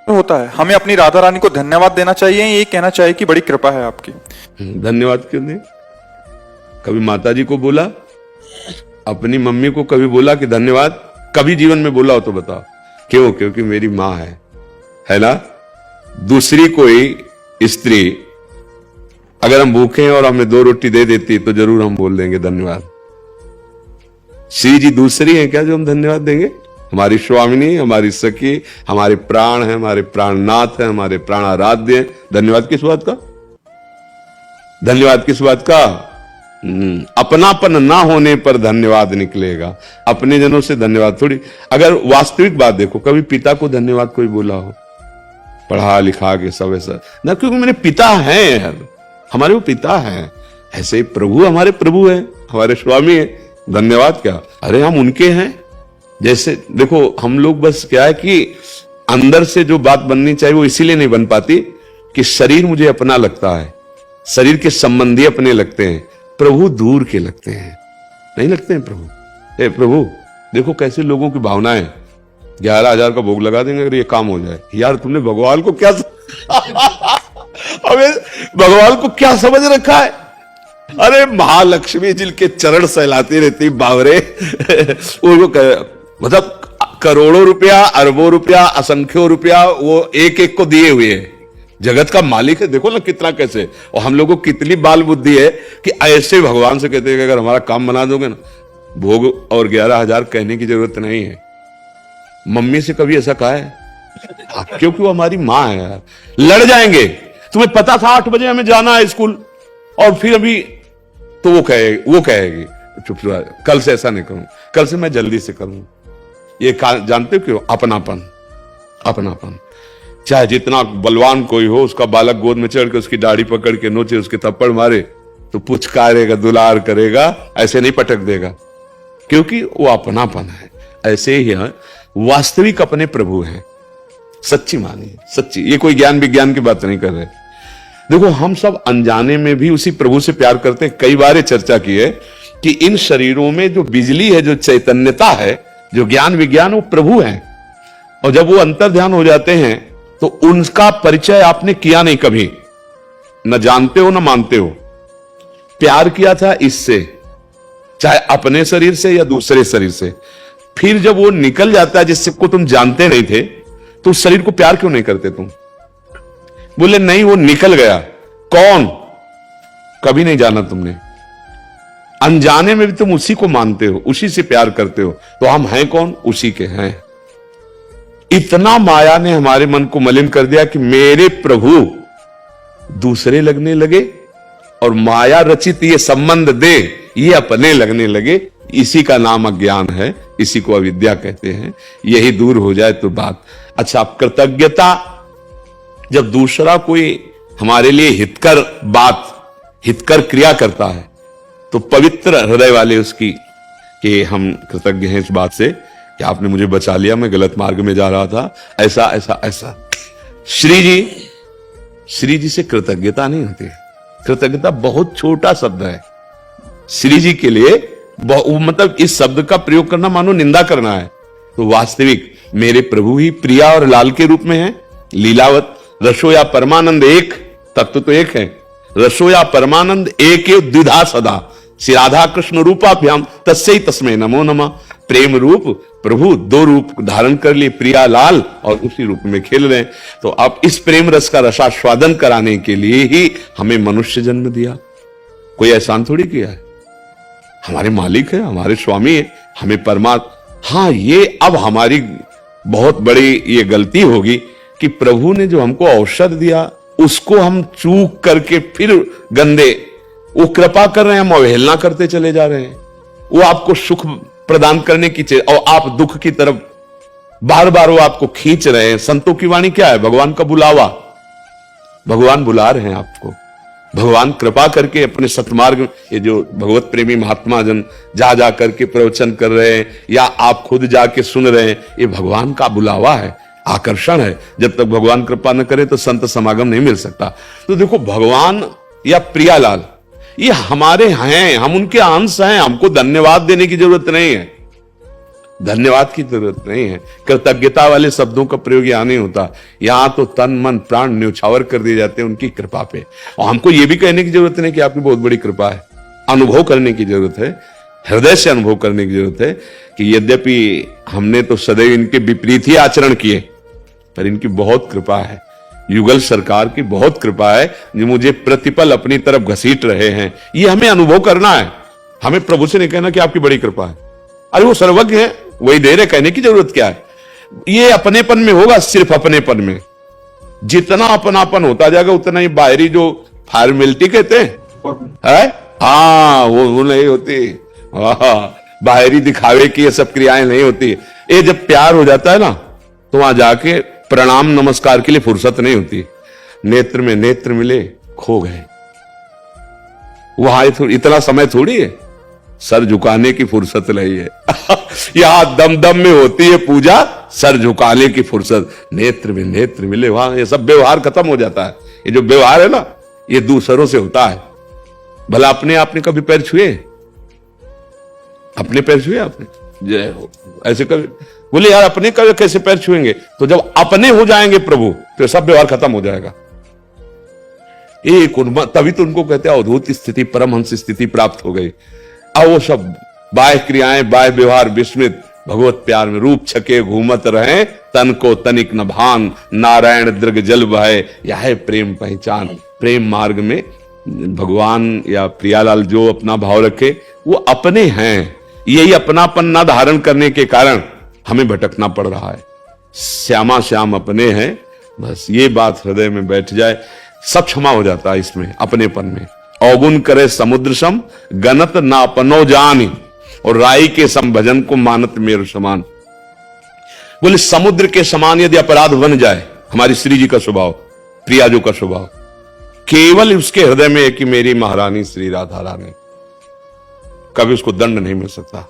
होता है, हमें अपनी राधा रानी को धन्यवाद देना चाहिए, ये कहना चाहिए कि बड़ी कृपा है आपकी। धन्यवाद क्यों नहीं? कभी माता जी को बोला, अपनी मम्मी को कभी बोला कि धन्यवाद? कभी जीवन में बोला हो तो बताओ। क्यों? क्योंकि मेरी मां है ना। दूसरी कोई स्त्री अगर हम भूखे हैं और हमें 2 रोटी दे देती तो जरूर हम बोल देंगे धन्यवाद। श्री जी दूसरी है क्या जो हम धन्यवाद देंगे? हमारी स्वामिनी, हमारी सखी, हमारे प्राण है, हमारे प्राणनाथ है, हमारे प्राण आराध्य है। धन्यवाद किस बात का? धन्यवाद किस बात का? अपनापन ना होने पर धन्यवाद निकलेगा, अपने जनों से धन्यवाद थोड़ी। अगर वास्तविक बात देखो, कभी पिता को धन्यवाद कोई बोला हो? पढ़ा लिखा के सब ऐसा ना, क्योंकि मेरे पिता हैं यार, हमारे वो पिता हैं। ऐसे ही प्रभु हमारे प्रभु हैं, हमारे स्वामी हैं। धन्यवाद क्या? अरे हम उनके हैं। जैसे देखो, हम लोग बस क्या है कि अंदर से जो बात बननी चाहिए वो इसीलिए नहीं बन पाती कि शरीर मुझे अपना लगता है, शरीर के संबंधी अपने लगते हैं, प्रभु दूर के लगते हैं। नहीं लगते हैं प्रभु। ए प्रभु देखो कैसे लोगों की भावनाएं, 11,000 का भोग लगा देंगे अगर ये काम हो जाए। यार तुमने भगवान को क्या हमें भगवान को क्या समझ रखा है? अरे महालक्ष्मी जिनके चरण सहलाती रहती बावरे उनको मतलब करोड़ों रुपया, अरबों रुपया, असंख्यों रुपया वो एक एक को दिए हुए है। जगत का मालिक है, देखो ना कितना कैसे। और हम लोगों को कितनी बाल बुद्धि है कि ऐसे भगवान से कहते हैं कि अगर हमारा काम बना दोगे ना, भोग और 11,000 कहने की जरूरत नहीं है। मम्मी से कभी ऐसा कहा है? क्योंकि वो हमारी माँ है यार। लड़ जाएंगे, तुम्हें पता था 8 बजे हमें जाना है स्कूल, और फिर अभी तो वो कहेगी चुप कल से ऐसा नहीं करूं, कल से मैं जल्दी से करूं। ये जानते हो क्यों? अपनापन। अपनापन। चाहे जितना बलवान कोई हो, उसका बालक गोद में चढ़ के उसकी दाढ़ी पकड़ के नोचे, उसके थप्पड़ मारे तो पुचकारेगा, दुलार करेगा, ऐसे नहीं पटक देगा, क्योंकि वो अपनापन है। ऐसे ही वास्तविक अपने प्रभु हैं। सच्ची मानिए, सच्ची। ये कोई ज्ञान विज्ञान की बात नहीं कर रहे। देखो हम सब अनजाने में भी उसी प्रभु से प्यार करते हैं। कई बार चर्चा की है कि इन शरीरों में जो बिजली है, जो चैतन्यता है, जो ज्ञान विज्ञान, वो प्रभु है। और जब वो अंतर ध्यान हो जाते हैं तो उनका परिचय आपने किया नहीं कभी, न जानते हो न मानते हो। प्यार किया था इससे, चाहे अपने शरीर से या दूसरे शरीर से। फिर जब वो निकल जाता है जिससे को तुम जानते नहीं थे, तो उस शरीर को प्यार क्यों नहीं करते तुम? बोले नहीं वो निकल गया। कौन? कभी नहीं जाना तुमने। अनजाने में भी तुम उसी को मानते हो, उसी से प्यार करते हो। तो हम हैं कौन? उसी के हैं। इतना माया ने हमारे मन को मलिन कर दिया कि मेरे प्रभु दूसरे लगने लगे और माया रचित ये संबंध दे ये अपने लगने लगे। इसी का नाम अज्ञान है, इसी को अविद्या कहते हैं। यही दूर हो जाए तो बात। अच्छा, कृतज्ञता, जब दूसरा कोई हमारे लिए हितकर बात, हितकर क्रिया करता है तो पवित्र हृदय वाले उसकी कि हम कृतज्ञ हैं इस बात से कि आपने मुझे बचा लिया, मैं गलत मार्ग में जा रहा था, ऐसा ऐसा ऐसा। श्री जी से कृतज्ञता नहीं होती। कृतज्ञता बहुत छोटा शब्द है श्री जी के लिए। मतलब इस शब्द का प्रयोग करना मानो निंदा करना है। तो वास्तविक मेरे प्रभु ही प्रिया और लाल के रूप में है। लीलावत रसो या परमानंद एक, तत्व तो एक है। रसो या परमानंद एक द्विधा सदा, श्री राधा कृष्ण रूपाभ्याम तस्यै तस्मै नमो नमः। प्रेम रूप प्रभु 2 रूप धारण कर लिए, प्रिया लाल, और उसी रूप में खेल रहे हैं। तो अब इस प्रेम रस का रसास्वादन कराने के लिए ही हमें मनुष्य जन्म दिया, कोई एहसान थोड़ी किया है। हमारे मालिक है, हमारे स्वामी है, हमें परमात्मा। हाँ, ये अब हमारी बहुत बड़ी ये गलती होगी कि प्रभु ने जो हमको औषध दिया उसको हम चूक करके फिर गंदे, वो कृपा कर रहे हैं, हम अवहेलना करते चले जा रहे हैं। वो आपको सुख प्रदान करने की चीज और आप दुख की तरफ बार बार वो आपको खींच रहे हैं। संतों की वाणी क्या है? भगवान का बुलावा। भगवान बुला रहे हैं आपको। भगवान कृपा करके अपने सतमार्ग, ये जो भगवत प्रेमी महात्मा जन जा करके प्रवचन कर रहे हैं या आप खुद जाके सुन रहे हैं, ये भगवान का बुलावा है, आकर्षण है। जब तक भगवान कृपा न करे तो संत समागम नहीं मिल सकता। तो देखो, भगवान या प्रियालाल ये हमारे हैं, हम उनके अंश हैं, हमको धन्यवाद देने की जरूरत नहीं है। धन्यवाद की जरूरत नहीं है, कृतज्ञता वाले शब्दों का प्रयोग यहां नहीं होता। यहां तो तन मन प्राण न्यौछावर कर दिए जाते हैं उनकी कृपा पे। और हमको यह भी कहने की जरूरत नहीं कि आपकी बहुत बड़ी कृपा है, अनुभव करने की जरूरत है, हृदय से अनुभव करने की जरूरत है कि यद्यपि हमने तो सदैव इनके विपरीत ही आचरण किए, पर इनकी बहुत कृपा है, युगल सरकार की बहुत कृपा है जो मुझे प्रतिपल अपनी तरफ घसीट रहे हैं। ये हमें अनुभव करना है, हमें प्रभु से नहीं कहना कि आपकी बड़ी कृपा है। अरे वो सर्वज्ञ है, वही दे रहे, कहने की जरूरत क्या है। ये अपनेपन में होगा, सिर्फ अपनेपन में। जितना अपनापन होता जाएगा उतना ही बाहरी जो फॉर्मेलिटी कहते हैं, हाँ वो नहीं होती, बाहरी दिखावे की ये सब क्रियाएं नहीं होती। ये जब प्यार हो जाता है ना तो वहां जाके प्रणाम नमस्कार के लिए फुर्सत नहीं होती। नेत्र में नेत्र मिले खो गए, वहां इतना समय थोड़ी है, सर झुकाने की फुर्सत नहीं है। यहां दम दम में होती है पूजा, सर झुकाने की फुर्सत। नेत्र में नेत्र मिले, वहां ये सब व्यवहार खत्म हो जाता है। ये जो व्यवहार है ना ये दूसरों से होता है। भला अपने आपने कभी पैर छुए? अपने पैर छुए आपने? जय हो। ऐसे कभी बोले यार अपने कभी कैसे पैर छुएंगे? तो जब अपने हो जाएंगे प्रभु तो सब व्यवहार खत्म हो जाएगा। एक तभी तो उनको कहते हैं अवधूत स्थिति, परमहंस स्थिति प्राप्त हो गई। अब वो सब बाह्य क्रियाएं, बाह्य व्यवहार विस्मृत, भगवत प्यार में रूप छके घूमत रहे, तन को तनिक न भान, नारायण दृग जल बहे, यह है प्रेम पहचान। प्रेम मार्ग में भगवान या प्रियालाल जो अपना भाव रखे वो अपने हैं। यही अपनापन न धारण करने के कारण हमें भटकना पड़ रहा है। श्यामा श्याम अपने हैं, बस ये बात हृदय में बैठ जाए, सब क्षमा हो जाता है इसमें अपनेपन में। अवगुण करे समुद्र सम, गनत ना अपनो जानी, और राई के सम भजन को मानत मेरु समान। बोले समुद्र के समान यदि अपराध बन जाए हमारी श्री जी का स्वभाव, प्रियाजू का स्वभाव, केवल उसके हृदय में है कि मेरी महारानी श्री राधा रानी, कभी उसको दंड नहीं मिल सकता।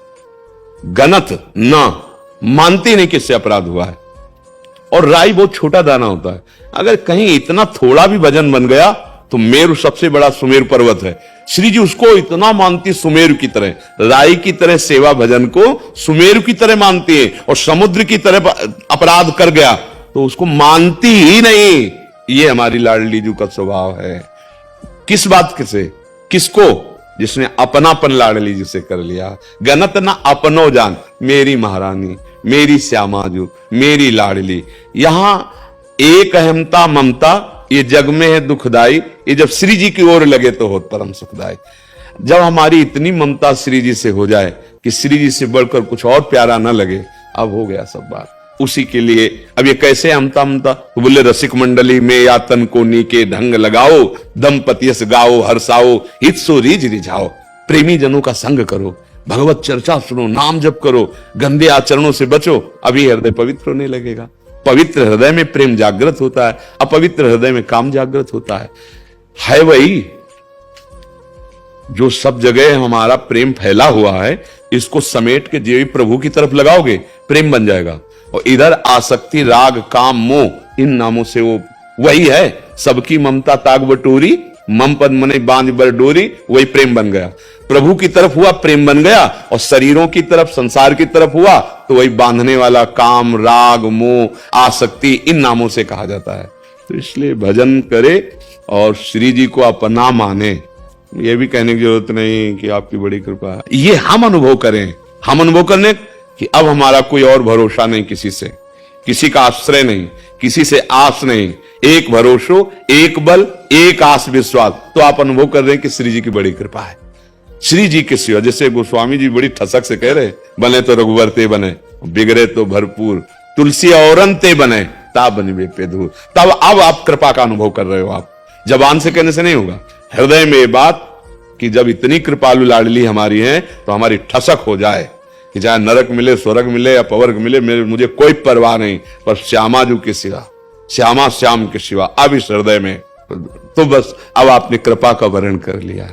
गनत ना मानती नहीं किससे अपराध हुआ है। और राई बहुत छोटा दाना होता है, अगर कहीं इतना थोड़ा भी वजन बन गया तो मेरु सबसे बड़ा सुमेरु पर्वत है। श्री जी उसको इतना मानती सुमेरु की तरह, राई की तरह सेवा भजन को सुमेरु की तरह मानती है। और समुद्र की तरह अपराध कर गया तो उसको मानती ही नहीं। ये हमारी लाडली जी का स्वभाव है। किस बात से? किसको? जिसने अपनापन लाडली जी से कर लिया। गनत ना अपनो जान, मेरी महारानी, मेरी श्यामाजू, मेरी लाडली। यहां एक अहमता ममता ये जग में है दुखदाई, ये जब श्री जी की ओर लगे तो हो परम सुखदाई। जब हमारी इतनी ममता श्री जी से हो जाए कि श्री जी से बढ़कर कुछ और प्यारा ना लगे, अब हो गया सब बात। उसी के लिए अब ये कैसे अमता ममता? तो बोले रसिक मंडली में या तन को नीके ढंग लगाओ, दंपतियस गाओ हर्षाओ, हित सो रीज रिझाओ। प्रेमी जनों का संग करो, भगवत चर्चा सुनो, नाम जप करो, गंदे आचरणों से बचो, अभी हृदय पवित्र होने लगेगा। पवित्र हृदय में प्रेम जागृत होता है, अपवित्र हृदय में काम जागृत होता है वही जो सब जगह हमारा प्रेम फैला हुआ है। इसको समेट के जो प्रभु की तरफ लगाओगे प्रेम बन जाएगा। और इधर आसक्ति, राग, काम, मोह, इन नामों से वो वही है। सबकी ममता ताग बटोरी, मम पद मने बांध बर डोरी, वही प्रेम बन गया। प्रभु की तरफ हुआ प्रेम बन गया, और शरीरों की तरफ, संसार की तरफ हुआ तो वही बांधने वाला काम, राग, मोह, आसक्ति, इन नामों से कहा जाता है। तो इसलिए भजन करे और श्री जी को अपना माने। ये भी कहने की जरूरत नहीं कि आपकी बड़ी कृपा है, ये हम अनुभव करें। हम अनुभव करने कि अब हमारा कोई और भरोसा नहीं किसी से, किसी का आश्रय नहीं, किसी से आस नहीं, एक भरोसो, एक बल, एक आस विश्वास। तो आप अनुभव कर रहे हैं कि श्री जी की बड़ी कृपा है। श्री जी के सिवा, जैसे गोस्वामी जी बड़ी ठसक से कह रहे, बने तो रघुवर ते बने, बिगड़े तो भरपूर, तुलसी औरन ते बने, ता बनिबे पे दूर। तब अब आप कृपा का अनुभव कर रहे हो। आप जबान से कहने से नहीं होगा, हृदय में ये बात कि जब इतनी कृपालु लाडली हमारी है तो हमारी ठसक हो जाए कि चाहे नरक मिले, स्वर्ग मिले या पवर्ग मिले, मुझे कोई परवाह नहीं, पर श्यामाजू के सिवा, श्यामा श्याम के सिवा अब इस हृदय में। तो बस अब आपने कृपा का वर्णन कर लिया।